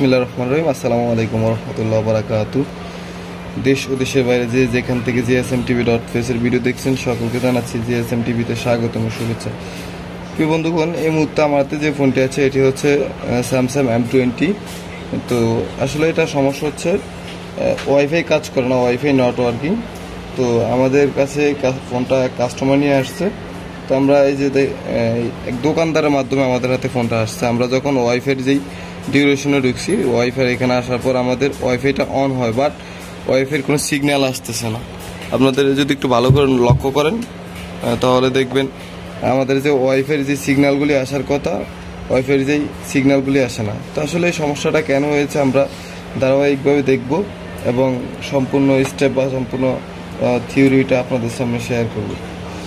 বিসমিল্লাহির রহমানির রহিম। আসসালামু আলাইকুম ওয়া রাহমাতুল্লাহি ওয়া বারাকাতুহু। দেশ ও দেশের বাইরে যেখান থেকে 𝐃𝐎𝐍'𝐓 এর ভিডিও দেখছেন সকলকে জানাচ্ছি 𝐃𝐎𝐍'𝐓 তে স্বাগতম ও শুভেচ্ছা। প্রিয় বন্ধুগণ, এই মুহূর্তে আমার হাতে যে ফোনটি আছে এটি হচ্ছে স্যামসাং M20। তো আসলে এটা সমস্যা হচ্ছে ওয়াইফাই কাজ করে না, ওয়াইফাই নট ওয়ার্কিং। তো আমাদের কাছে ফোনটা কাস্টমার নিয়ে আসছে। তো আমরা এই যে এক দোকানদারের মাধ্যমে আমাদের হাতে ফোনটা আসছে। আমরা যখন ওয়াইফাইয়ের যেই ডিউরেশনে ঢুকছি, ওয়াইফাই এখানে আসার পর আমাদের ওয়াইফাইটা অন হয়, বাট ওয়াইফাইয়ের কোনো সিগন্যাল আসতেছে না। আপনাদের যদি একটু ভালো করে লক্ষ্য করেন তাহলে দেখবেন আমাদের যে ওয়াইফাইয়ের যে সিগন্যালগুলি আসার কথা, ওয়াইফাইয়ের যেই সিগন্যালগুলি আসে না। তো আসলে এই সমস্যাটা কেন হয়েছে আমরা ধারাবাহিকভাবে দেখব এবং সম্পূর্ণ স্টেপ বা সম্পূর্ণ থিওরিটা আপনাদের সামনে শেয়ার করব।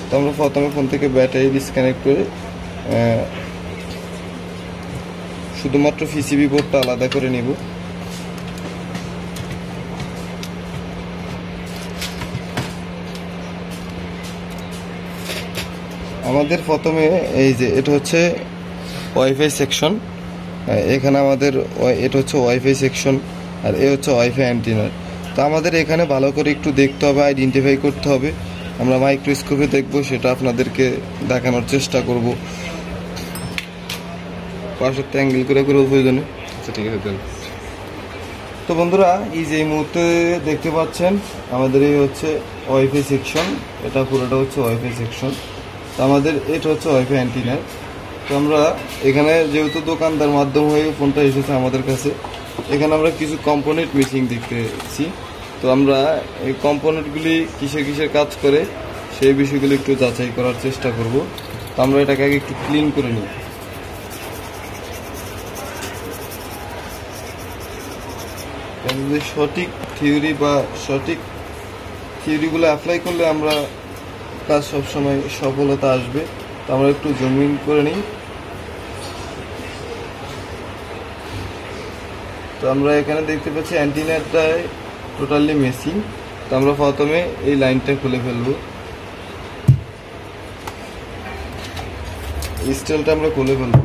তো আমরা প্রথমে ফোন থেকে ব্যাটারি ডিসকানেক্ট করে শুধুমাত্র পিসিবি বোর্ডটা আলাদা করে নিব। আমাদের প্রথমে এই যে এটা হচ্ছে ওয়াইফাই সেকশন, এখানে আমাদের এটা হচ্ছে ওয়াইফাই সেকশন আর এ হচ্ছে ওয়াইফাই অ্যান্টিনার। তো আমাদের এখানে ভালো করে একটু দেখতে হবে, আইডেন্টিফাই করতে হবে। আমরা মাইক্রোস্কোপে দেখব, সেটা আপনাদেরকে দেখানোর চেষ্টা করব। পাশের অ্যাঙ্গেল করে প্রয়োজনে। আচ্ছা, ঠিক আছে। তো বন্ধুরা, এই যে মুহূর্তে দেখতে পাচ্ছেন আমাদের এই হচ্ছে ওয়াইফাই সেকশন, এটা পুরোটা হচ্ছে ওয়াইফাই সেকশন। তো আমাদের এটা হচ্ছে ওয়াইফাই অ্যান্টিনার। তো আমরা এখানে যেহেতু দোকানদার মাধ্যম হয়ে ফোনটা এসেছে আমাদের কাছে, এখানে আমরা কিছু কম্পোনেন্ট মিসিং দেখতেছি। তো আমরা এই কম্পোনেন্টগুলি কিসের কাজ করে সেই বিষয়গুলি একটু যাচাই করার চেষ্টা করব। তো আমরা এটাকে আগে একটু ক্লিন করে নিই। সঠিক থিওরি বা সঠিক থিওরিগুলো অ্যাপ্লাই করলে আমরা কাজ সবসময় সফলতা আসবে। তো আমরা একটু জুম ইন করে নিই। তো আমরা এখানে দেখতে পাচ্ছি অ্যান্টিনাটায় টোটালি মেসিং। তো আমরা প্রথমে এই লাইনটা খুলে ফেলবো, স্টেলটা আমরা খুলে ফেলবো।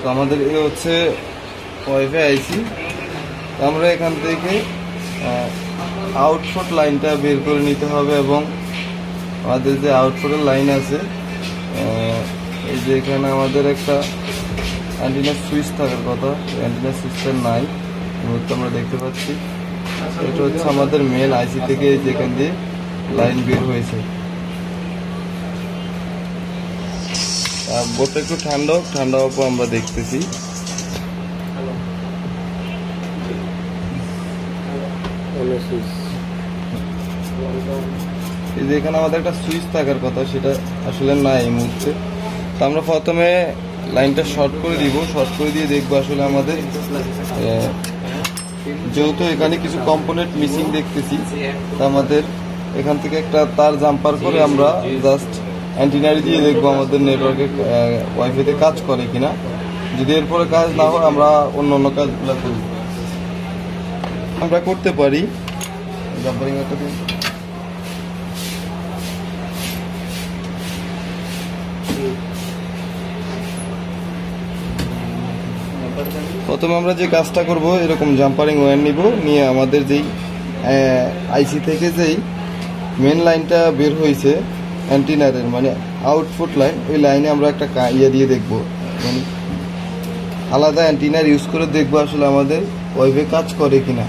তো আমাদের এ হচ্ছে ওয়াইফাই আইসি। আমরা এখান থেকে আউটপুট লাইনটা বের করে নিতে হবে এবং আমাদের যে আউটপুটের লাইন আছে, এই যে এখানে আমাদের একটা অ্যান্টিনার সুইচ থাকার কথা, অ্যান্টিনার সুইচটা নাই, আমরা দেখতে পাচ্ছি। এটা হচ্ছে আমাদের মেন আইসি থেকে যেখান দিয়ে লাইন বের হয়েছে। বোর্ডটা একটু ঠান্ডা হওয়ার পর আমরা দেখতেছি। এই যে এখানে আমাদের একটা সুইচ থাকার কথা, সেটা আসলে নাই এই মুহূর্তে। তো আমরা প্রথমে লাইনটা শর্ট করে দিব, শর্ট করে দিয়ে দেখবো আসলে আমাদের যেহেতু এখানে কিছু কম্পোনেন্ট মিসিং দেখতেছি, তো আমাদের এখান থেকে একটা তার জাম্পার করে আমরা জাস্ট অ্যান্টিনারি দিয়ে দেখবো আমাদের নেটওয়ার্কে ওয়াইফাইতে কাজ করে কিনা। যদি এরপরে কাজ না হয় আমরা অন্য কাজগুলো করব, আমরা করতে পারি। জাম্পারিং একটা দিন। প্রথমে আমরা যে কাজটা করব, এরকম জাম্পারিং ওয়্যার নিব, নিয়ে আমাদের যেই আইসি থেকে যেই মেন লাইনটা বের হয়েছে অ্যান্টিনারের, মানে আউটপুট লাইন, ওই লাইনে আমরা একটা ইয়ে দিয়ে দেখবো, মানে আলাদা অ্যান্টিনার ইউজ করে দেখবো আসলে আমাদের ওয়াইফাই কাজ করে কিনা।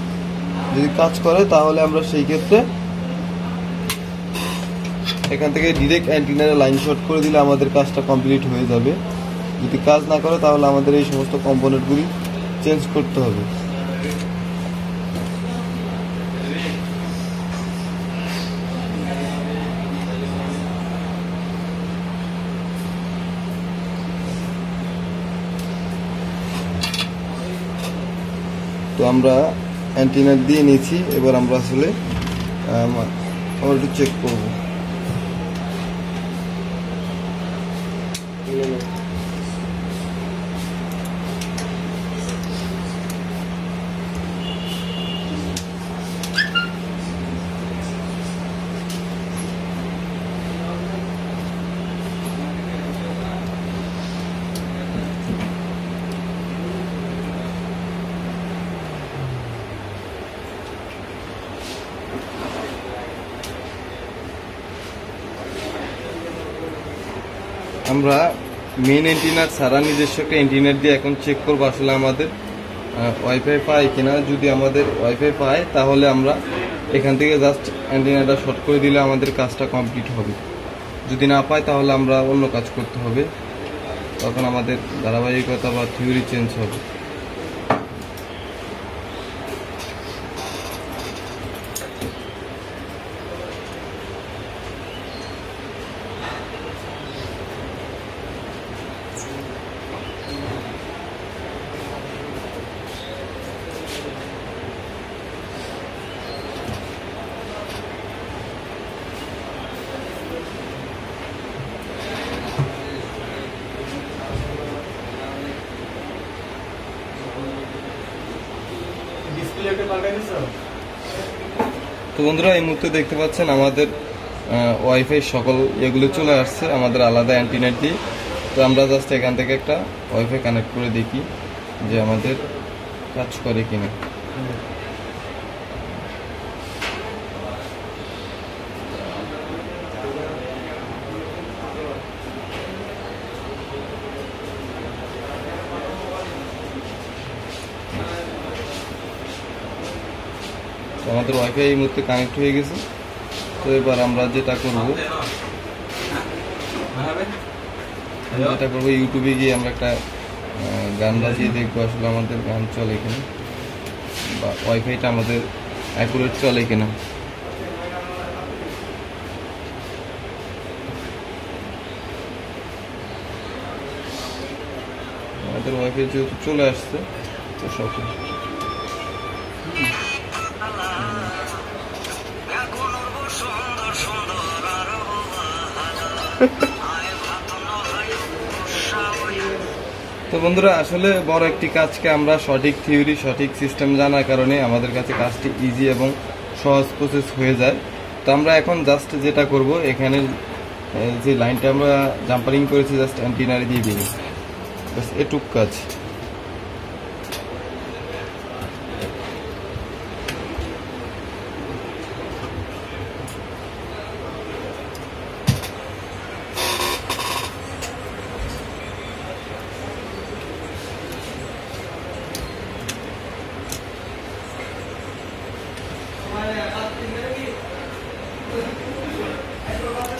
যদি কাজ করে তাহলে আমরা সেই ক্ষেত্রে এখান থেকে ডিরেক্ট অ্যান্টিনারে লাইন শর্ট করে দিলে আমাদের কাজটা কমপ্লিট হয়ে যাবে। যদি কাজ না করে তাহলে আমাদের এই সমস্ত কম্পোনেন্টগুলি চেঞ্জ করতে হবে। তো আমরা অ্যান্টিনা দিয়ে নিয়েছি, এবার আমরা আসলে আমরা একটু চেক করব। আমরা মেন অ্যান্টিনার ছাড়া নিজস্ব একটা অ্যান্টিনার দিয়ে এখন চেক করবো আসলে আমাদের ওয়াইফাই পায় কিনা। যদি আমাদের ওয়াইফাই পায় তাহলে আমরা এখান থেকে জাস্ট অ্যান্টিনাটা শর্ট করে দিলে আমাদের কাজটা কমপ্লিট হবে। যদি না পাই তাহলে আমরা অন্য কাজ করতে হবে, তখন আমাদের ধারাবাহিকতা বা থিওরি চেঞ্জ হবে। তো বন্ধুরা, এই মুহূর্তে দেখতে পাচ্ছেন আমাদের ওয়াইফাই সকল এগুলো চলে আসছে আমাদের আলাদা অ্যান্টিনা দিয়ে। তো আমরা জাস্ট এখান থেকে একটা ওয়াইফাই কানেক্ট করে দেখি যে আমাদের কাজ করে কিনা। আমাদের ওয়াইফাই এই মুহূর্তে কানেক্ট হয়ে গেছে। তো এবার আমরা যেটা করব ইউটিউবে গিয়ে আমরা একটা গান বাজিয়ে দেখবো আসলে আমাদের গান চলে কিনা বা ওয়াইফাইটা আমাদের অ্যাকুরেট চলে কিনা। আমাদের ওয়াইফাই যেহেতু চলে আসছে তো সকল তো বন্ধুরা, আসলে বড় একটি কাজকে আমরা সঠিক থিওরি সঠিক সিস্টেম জানার কারণে আমাদের কাছে কাজটি ইজি এবং সহজ প্রসেস হয়ে যায়। তো আমরা এখন জাস্ট যেটা করব, এখানে যে লাইনটা আমরা জাম্পারিং করেছি জাস্ট অ্যান্টিনারে দিয়ে দিই, বাস এটুক কাজ।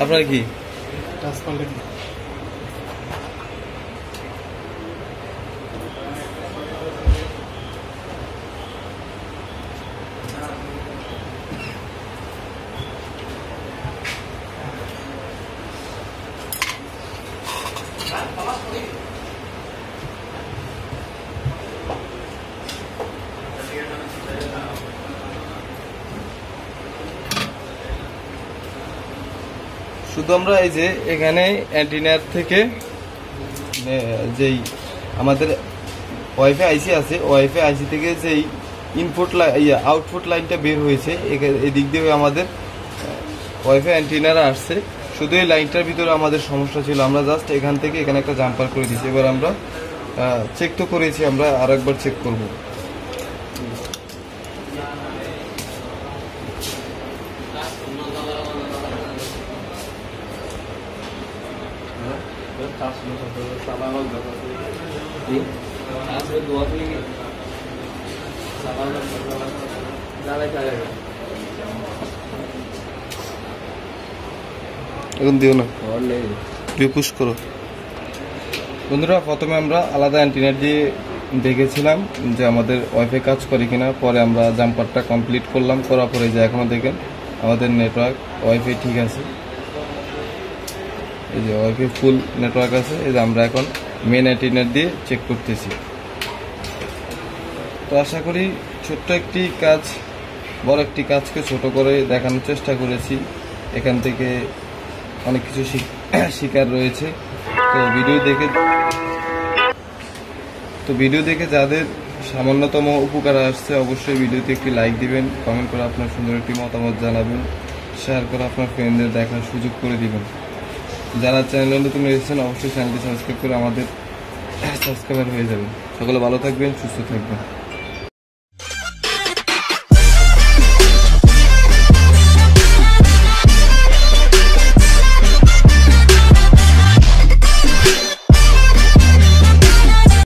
আপনার কি শুধু আমরা এই যে এখানে অ্যান্টিনার থেকে যেই আমাদের ওয়াইফাই আইসি আছে, ওয়াইফাই আইসি থেকে যেই ইনপুট আউটপুট লাইনটা বের হয়েছে এদিক দিয়ে আমাদের ওয়াইফাই অ্যান্টিনারা আসছে। শুধু এই লাইনটার ভিতরে আমাদের সমস্যা ছিল, আমরা জাস্ট এখান থেকে এখানে একটা জাম্পার করে দিচ্ছি। এবার আমরা চেক তো করেছি, আমরা আর একবার চেক করব। এখন দিও না, পুশ করো। বন্ধুরা প্রথমে আমরা আলাদা অ্যান্টিনা দিয়ে দেখেছিলাম যে আমাদের ওয়াইফাই কাজ করে কিনা। পরে আমরা জাম্পারটা কমপ্লিট করলাম, করার পরে যে এখনো দেখেন আমাদের নেটওয়ার্ক ওয়াইফাই ঠিক আছে। এই যে ওয়াইফাই ফুল নেটওয়ার্ক আছে। এই যে আমরা এখন মেন অ্যান্টিনা দিয়ে চেক করতেছি। তো আশা করি ছোট্ট একটি কাজ বড় একটি কাজকে ছোট করে দেখানোর চেষ্টা করেছি। এখান থেকে অনেক কিছু শিকার রয়েছে। তো ভিডিও দেখে যাদের সামান্যতম উপকার আসছে অবশ্যই ভিডিওতে একটি লাইক দিবেন, কমেন্ট করে আপনার সুন্দর একটি মতামত জানাবেন, শেয়ার করে আপনার ফ্রেন্ডদের দেখার সুযোগ করে দিবেন। যারা চ্যানেলে নতুন এসেছেন অবশ্যই চ্যানেলটি সাবস্ক্রাইব করে আমাদের সাবস্ক্রাইবার হয়ে যাবেন। সকলে ভালো থাকবেন, সুস্থ থাকবেন।